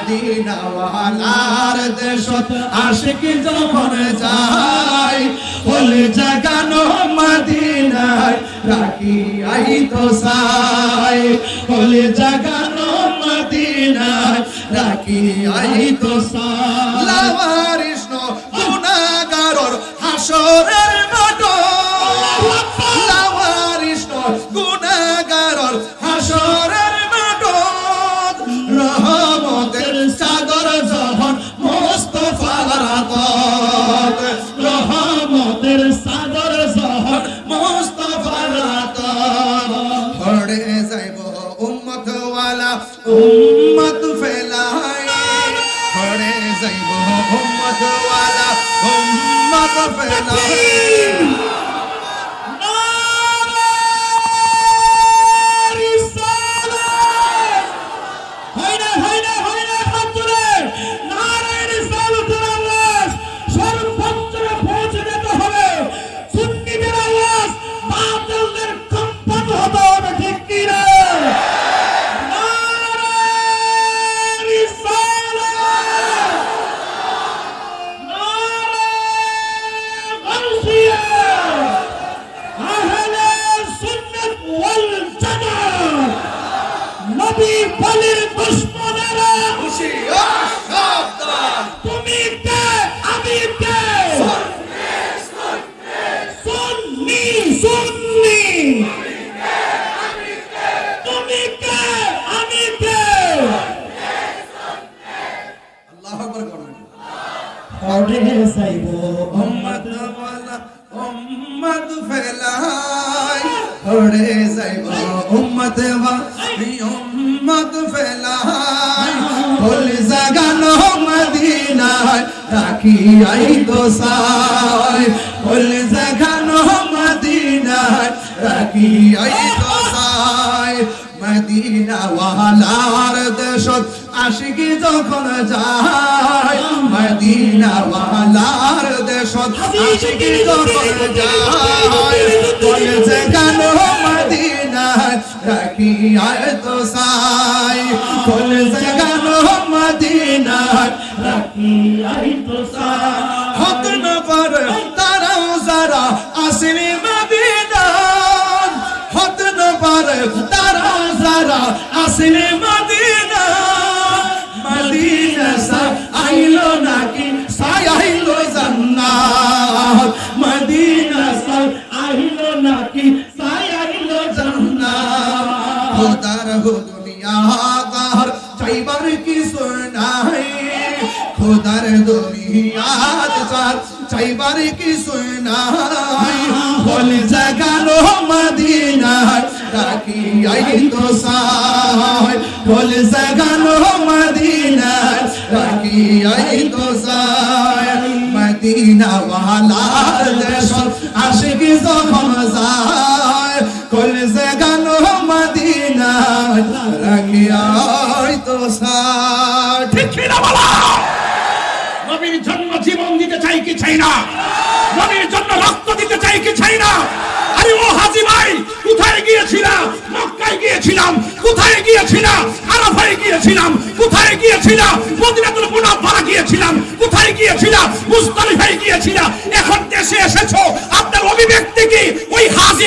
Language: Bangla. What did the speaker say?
মদিনা ওয়ালার দেশত আশিক যখন যায় ফুল জাগানো মদিনায় রাখি আই তো সাই ফুল জাগানো মদিনায় রাখি আই তো সাই লাওয়ারিস গুনাহগারর হাসরের মাঠ লাওয়ারিস গুনাহগারর হাসরের মাঠ রহমতের সাগর যখন মুস্তাফার আতত রহমতের সাগর যখন মুস্তাফার আতত হড়ে যাইব উম্মত ওয়ালা উম্মত ফেলাই হড়ে যাইব উম্মত ওয়ালা উম্মত ফেলাই উম্মত ওয়ালা উম্মত ফেলাই হড়ে যাইব উম্মত ওয়ালা উম্মত ফেলাই ফুল জাগানো মদিনায় রাখি আই তো সাই ফুল জাগানো মদিনায় রাখি আই তো সাই মদিনা ওয়ালার দেশত আশিক যখন যায় মদিনা ওয়ালার দেশত আশিক যখন যায় ফুল জাগানো মদিনায় রাখি আই তো সাই ফুল জাগানো মদিনায় রাখি আই তো সাই হত না পারে তারা যারা আসলে মদিনা হত না পারে তারা যারা আসলে মদিনা মদিনা সা আইলো নাকি সাই আইলো জান্নাত মদিনা সা আইলো নাকি সাই আইলো জান্নাত খোদার হো দুনিয়া কার চাইবার কি সুনাই খোদার দুনিয়া কার চাইবার কি সুনাই ফুল জাগানো মদিনায় রাখি আই তো সাই ফুল জাগানো মদিনায় রাখি আই তো সাই মদিনা ওয়ালার দেশত আশিক যখন যায় ফুল জাগানো মদিনায় রাখি আই তো সাই ঠিক কিনা বলা নবীর জন্য জীবন দিতে চাই কি চাই না নবীর জন্য রক্ত দিতে চাই কি চাই না আরে ও হাজী ভাই কোথায় গিয়েছিলাম মক্কায় গিয়েছিলাম কোথায় গিয়েছিলাম আরাফায় গিয়েছিলাম কোথায় গিয়েছিলাম মদিনাতুল মুনাওয়ারা গিয়েছিলাম কোথায় গিয়েছিলাম মুজদালিফায় গিয়েছিলাম এখন দেশে এসেছো আপনার অভিব্যক্তি কি ওই হাজী